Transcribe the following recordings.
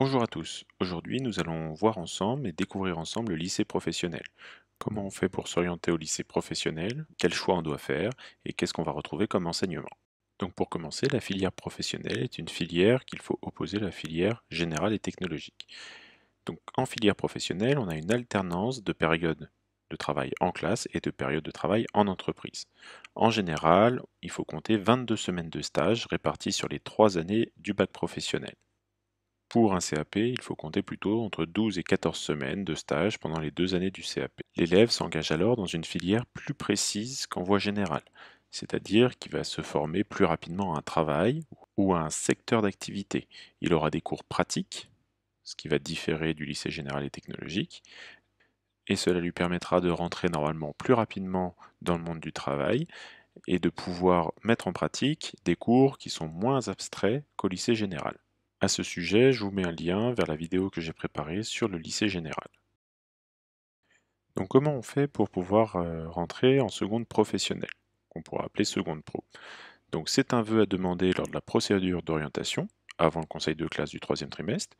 Bonjour à tous. Aujourd'hui, nous allons voir ensemble et découvrir ensemble le lycée professionnel. Comment on fait pour s'orienter au lycée professionnel, quel choix on doit faire et qu'est-ce qu'on va retrouver comme enseignement. Donc pour commencer, la filière professionnelle est une filière qu'il faut opposer à la filière générale et technologique. Donc en filière professionnelle, on a une alternance de périodes de travail en classe et de périodes de travail en entreprise. En général, il faut compter 22 semaines de stage réparties sur les 3 années du bac professionnel. Pour un CAP, il faut compter plutôt entre 12 et 14 semaines de stage pendant les 2 années du CAP. L'élève s'engage alors dans une filière plus précise qu'en voie générale, c'est-à-dire qu'il va se former plus rapidement à un travail ou à un secteur d'activité. Il aura des cours pratiques, ce qui va différer du lycée général et technologique, et cela lui permettra de rentrer normalement plus rapidement dans le monde du travail et de pouvoir mettre en pratique des cours qui sont moins abstraits qu'au lycée général. À ce sujet, je vous mets un lien vers la vidéo que j'ai préparée sur le lycée général. Donc comment on fait pour pouvoir rentrer en seconde professionnelle, qu'on pourra appeler seconde pro? Donc c'est un vœu à demander lors de la procédure d'orientation, avant le conseil de classe du troisième trimestre,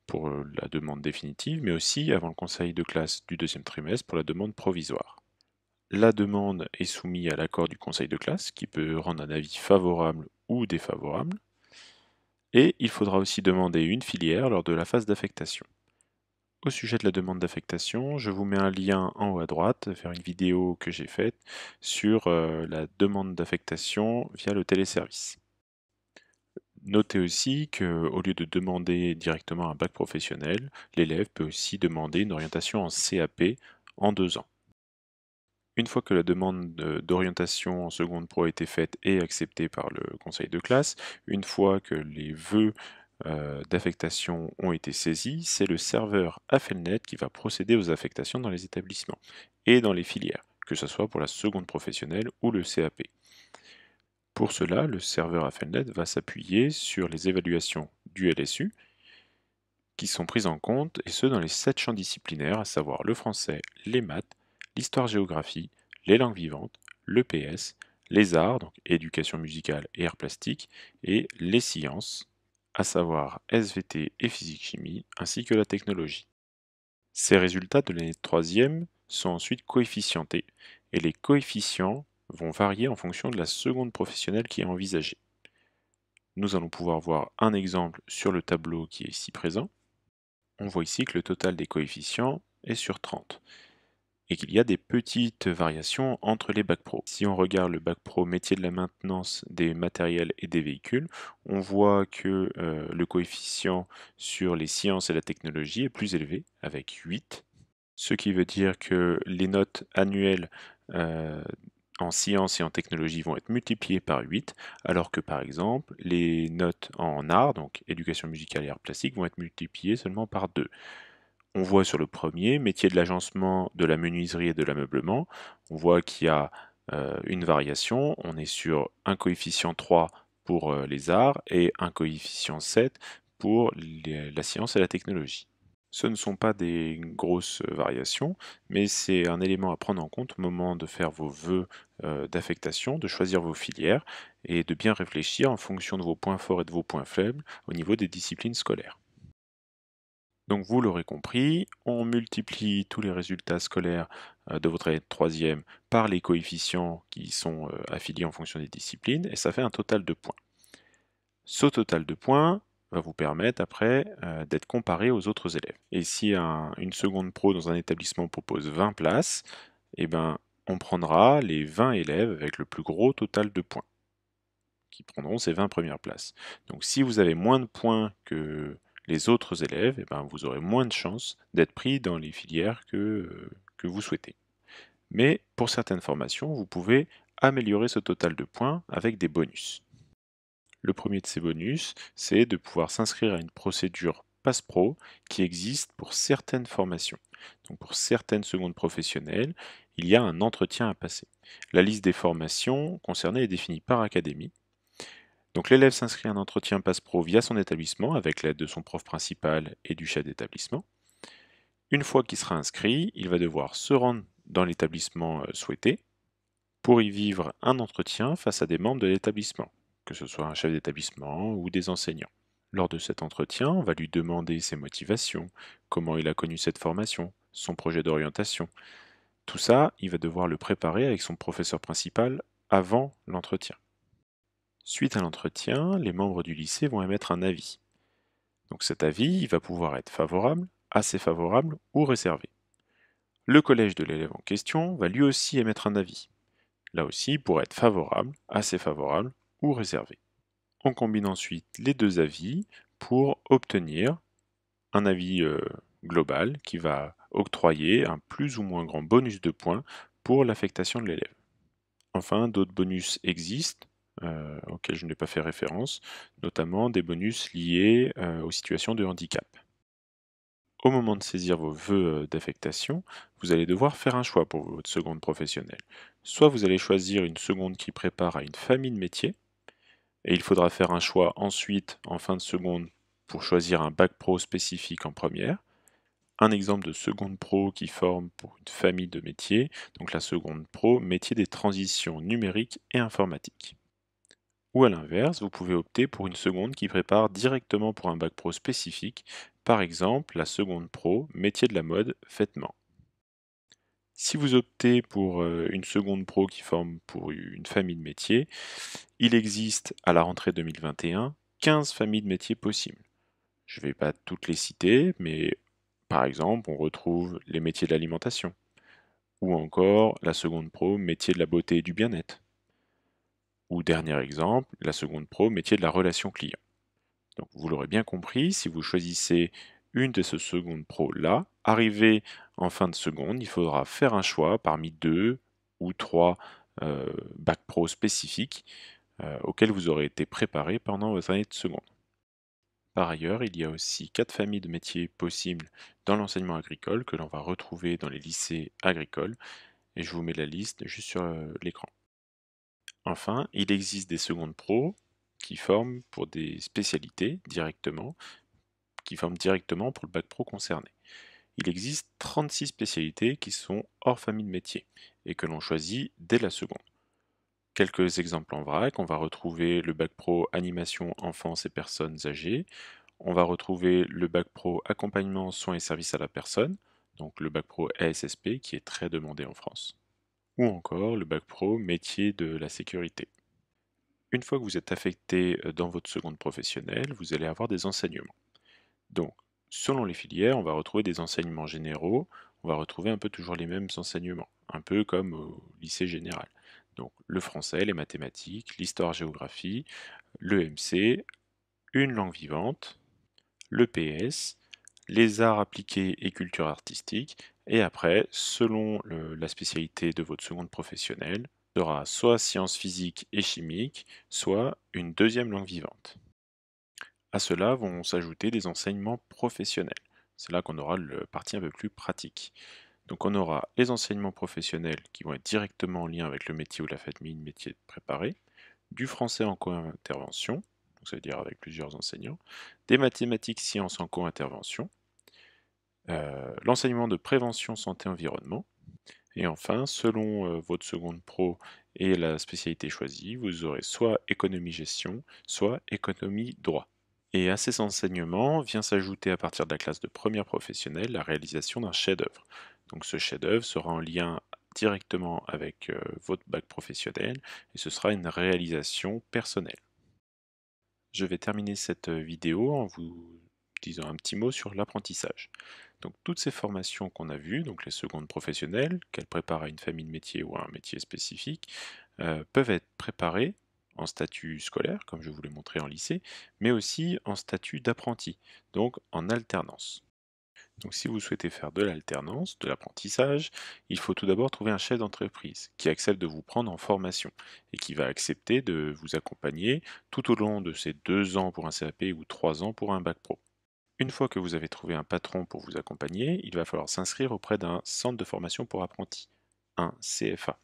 pour la demande définitive, mais aussi avant le conseil de classe du deuxième trimestre pour la demande provisoire. La demande est soumise à l'accord du conseil de classe, qui peut rendre un avis favorable ou défavorable, et il faudra aussi demander une filière lors de la phase d'affectation. Au sujet de la demande d'affectation, je vous mets un lien en haut à droite vers une vidéo que j'ai faite sur la demande d'affectation via le téléservice. Notez aussi qu'au lieu de demander directement un bac professionnel, l'élève peut aussi demander une orientation en CAP en 2 ans. Une fois que la demande d'orientation en seconde pro a été faite et acceptée par le conseil de classe, une fois que les vœux d'affectation ont été saisis, c'est le serveur Affelnet qui va procéder aux affectations dans les établissements et dans les filières, que ce soit pour la seconde professionnelle ou le CAP. Pour cela, le serveur Affelnet va s'appuyer sur les évaluations du LSU qui sont prises en compte, et ce dans les 7 champs disciplinaires, à savoir le français, les maths, l'histoire-géographie, les langues vivantes, le PS, les arts, donc éducation musicale et arts plastiques, et les sciences, à savoir SVT et physique-chimie, ainsi que la technologie. Ces résultats de l'année de troisième sont ensuite coefficientés, et les coefficients vont varier en fonction de la seconde professionnelle qui est envisagée. Nous allons pouvoir voir un exemple sur le tableau qui est ici présent. On voit ici que le total des coefficients est sur 30 et qu'il y a des petites variations entre les bacs pro. Si on regarde le bac pro métier de la maintenance des matériels et des véhicules, on voit que le coefficient sur les sciences et la technologie est plus élevé, avec 8, ce qui veut dire que les notes annuelles euh, en sciences et en technologie vont être multipliées par 8, alors que par exemple les notes en art, donc éducation musicale et arts plastiques, vont être multipliées seulement par 2. On voit sur le premier, métier de l'agencement, de la menuiserie et de l'ameublement, on voit qu'il y a une variation, on est sur un coefficient 3 pour les arts et un coefficient 7 pour la science et la technologie. Ce ne sont pas des grosses variations, mais c'est un élément à prendre en compte au moment de faire vos vœux d'affectation, de choisir vos filières et de bien réfléchir en fonction de vos points forts et de vos points faibles au niveau des disciplines scolaires. Donc vous l'aurez compris, on multiplie tous les résultats scolaires de votre année de troisième par les coefficients qui sont affiliés en fonction des disciplines et ça fait un total de points. Ce total de points va vous permettre après d'être comparé aux autres élèves. Et si une seconde pro dans un établissement propose 20 places, eh ben, on prendra les 20 élèves avec le plus gros total de points, qui prendront ces 20 premières places. Donc si vous avez moins de points que les autres élèves, eh ben, vous aurez moins de chances d'être pris dans les filières que vous souhaitez. Mais pour certaines formations, vous pouvez améliorer ce total de points avec des bonus. Le premier de ces bonus, c'est de pouvoir s'inscrire à une procédure PassPro qui existe pour certaines formations. Donc pour certaines secondes professionnelles, il y a un entretien à passer. La liste des formations concernées est définie par académie. Donc l'élève s'inscrit à un entretien PassPro via son établissement avec l'aide de son prof principal et du chef d'établissement. Une fois qu'il sera inscrit, il va devoir se rendre dans l'établissement souhaité pour y vivre un entretien face à des membres de l'établissement, que ce soit un chef d'établissement ou des enseignants. Lors de cet entretien, on va lui demander ses motivations, comment il a connu cette formation, son projet d'orientation. Tout ça, il va devoir le préparer avec son professeur principal avant l'entretien. Suite à l'entretien, les membres du lycée vont émettre un avis. Donc cet avis, il va pouvoir être favorable, assez favorable ou réservé. Le collège de l'élève en question va lui aussi émettre un avis. Là aussi, il pourrait être favorable, assez favorable ou réservé. On combine ensuite les deux avis pour obtenir un avis global qui va octroyer un plus ou moins grand bonus de points pour l'affectation de l'élève. Enfin, d'autres bonus existent auxquels je n'ai pas fait référence, notamment des bonus liés aux situations de handicap. Au moment de saisir vos vœux d'affectation, vous allez devoir faire un choix pour votre seconde professionnelle. Soit vous allez choisir une seconde qui prépare à une famille de métiers, et il faudra faire un choix ensuite, en fin de seconde, pour choisir un bac pro spécifique en première. Un exemple de seconde pro qui forme pour une famille de métiers, donc la seconde pro, métier des transitions numériques et informatiques. Ou à l'inverse, vous pouvez opter pour une seconde qui prépare directement pour un bac pro spécifique, par exemple la seconde pro, métier de la mode, vêtements. Si vous optez pour une seconde pro qui forme pour une famille de métiers, il existe à la rentrée 2021 15 familles de métiers possibles. Je ne vais pas toutes les citer, mais par exemple, on retrouve les métiers de l'alimentation, ou encore la seconde pro, métier de la beauté et du bien-être, ou dernier exemple, la seconde pro, métier de la relation client. Donc vous l'aurez bien compris, si vous choisissez une de ces secondes pro-là, arrivé en fin de seconde, il faudra faire un choix parmi deux ou trois bacs pro spécifiques auxquels vous aurez été préparé pendant votre année de seconde. Par ailleurs, il y a aussi 4 familles de métiers possibles dans l'enseignement agricole que l'on va retrouver dans les lycées agricoles, et je vous mets la liste juste sur l'écran. Enfin, il existe des secondes pro qui forment pour des spécialités directement, qui forment directement pour le bac pro concerné. Il existe 36 spécialités qui sont hors famille de métiers et que l'on choisit dès la seconde. Quelques exemples en vrac, on va retrouver le bac pro animation enfance et personnes âgées, on va retrouver le bac pro accompagnement, soins et services à la personne, donc le bac pro ASSP qui est très demandé en France, ou encore le bac pro métier de la sécurité. Une fois que vous êtes affecté dans votre seconde professionnelle, vous allez avoir des enseignements. Donc, selon les filières, on va retrouver des enseignements généraux, on va retrouver un peu toujours les mêmes enseignements, un peu comme au lycée général. Donc, le français, les mathématiques, l'histoire-géographie, le MC, une langue vivante, le PS, les arts appliqués et culture artistique, et après, selon la spécialité de votre seconde professionnelle, il y aura soit sciences physiques et chimiques, soit une deuxième langue vivante. À cela vont s'ajouter des enseignements professionnels. C'est là qu'on aura le parti un peu plus pratique. Donc on aura les enseignements professionnels qui vont être directement en lien avec le métier ou la famille de métier préparé, du français en co-intervention, donc ça veut dire avec plusieurs enseignants, des mathématiques sciences en co-intervention, l'enseignement de prévention santé-environnement, et enfin, selon votre seconde pro et la spécialité choisie, vous aurez soit économie-gestion, soit économie-droit. Et à ces enseignements vient s'ajouter à partir de la classe de première professionnelle la réalisation d'un chef-d'œuvre. Donc ce chef-d'œuvre sera en lien directement avec votre bac professionnel et ce sera une réalisation personnelle. Je vais terminer cette vidéo en vous disant un petit mot sur l'apprentissage. Donc toutes ces formations qu'on a vues, donc les secondes professionnelles, qu'elles préparent à une famille de métier ou à un métier spécifique, peuvent être préparées en statut scolaire, comme je vous l'ai montré en lycée, mais aussi en statut d'apprenti, donc en alternance. Donc si vous souhaitez faire de l'alternance, de l'apprentissage, il faut tout d'abord trouver un chef d'entreprise qui accepte de vous prendre en formation et qui va accepter de vous accompagner tout au long de ces 2 ans pour un CAP ou 3 ans pour un bac pro. Une fois que vous avez trouvé un patron pour vous accompagner, il va falloir s'inscrire auprès d'un centre de formation pour apprentis, un CFA.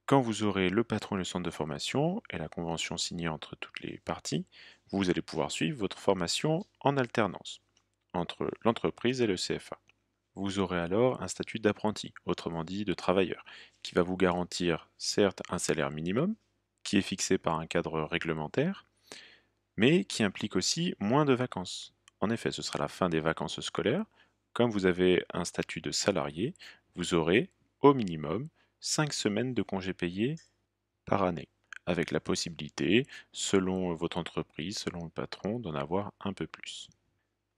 Quand vous aurez le patron et le centre de formation et la convention signée entre toutes les parties, vous allez pouvoir suivre votre formation en alternance entre l'entreprise et le CFA. Vous aurez alors un statut d'apprenti, autrement dit de travailleur, qui va vous garantir certes un salaire minimum, qui est fixé par un cadre réglementaire, mais qui implique aussi moins de vacances. En effet, ce sera la fin des vacances scolaires. Comme vous avez un statut de salarié, vous aurez au minimum 5 semaines de congés payés par année, avec la possibilité, selon votre entreprise, selon le patron, d'en avoir un peu plus.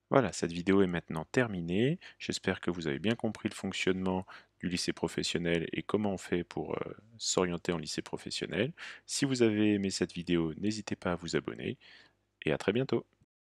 Voilà, cette vidéo est maintenant terminée. J'espère que vous avez bien compris le fonctionnement du lycée professionnel et comment on fait pour s'orienter en lycée professionnel. Si vous avez aimé cette vidéo, n'hésitez pas à vous abonner et à très bientôt.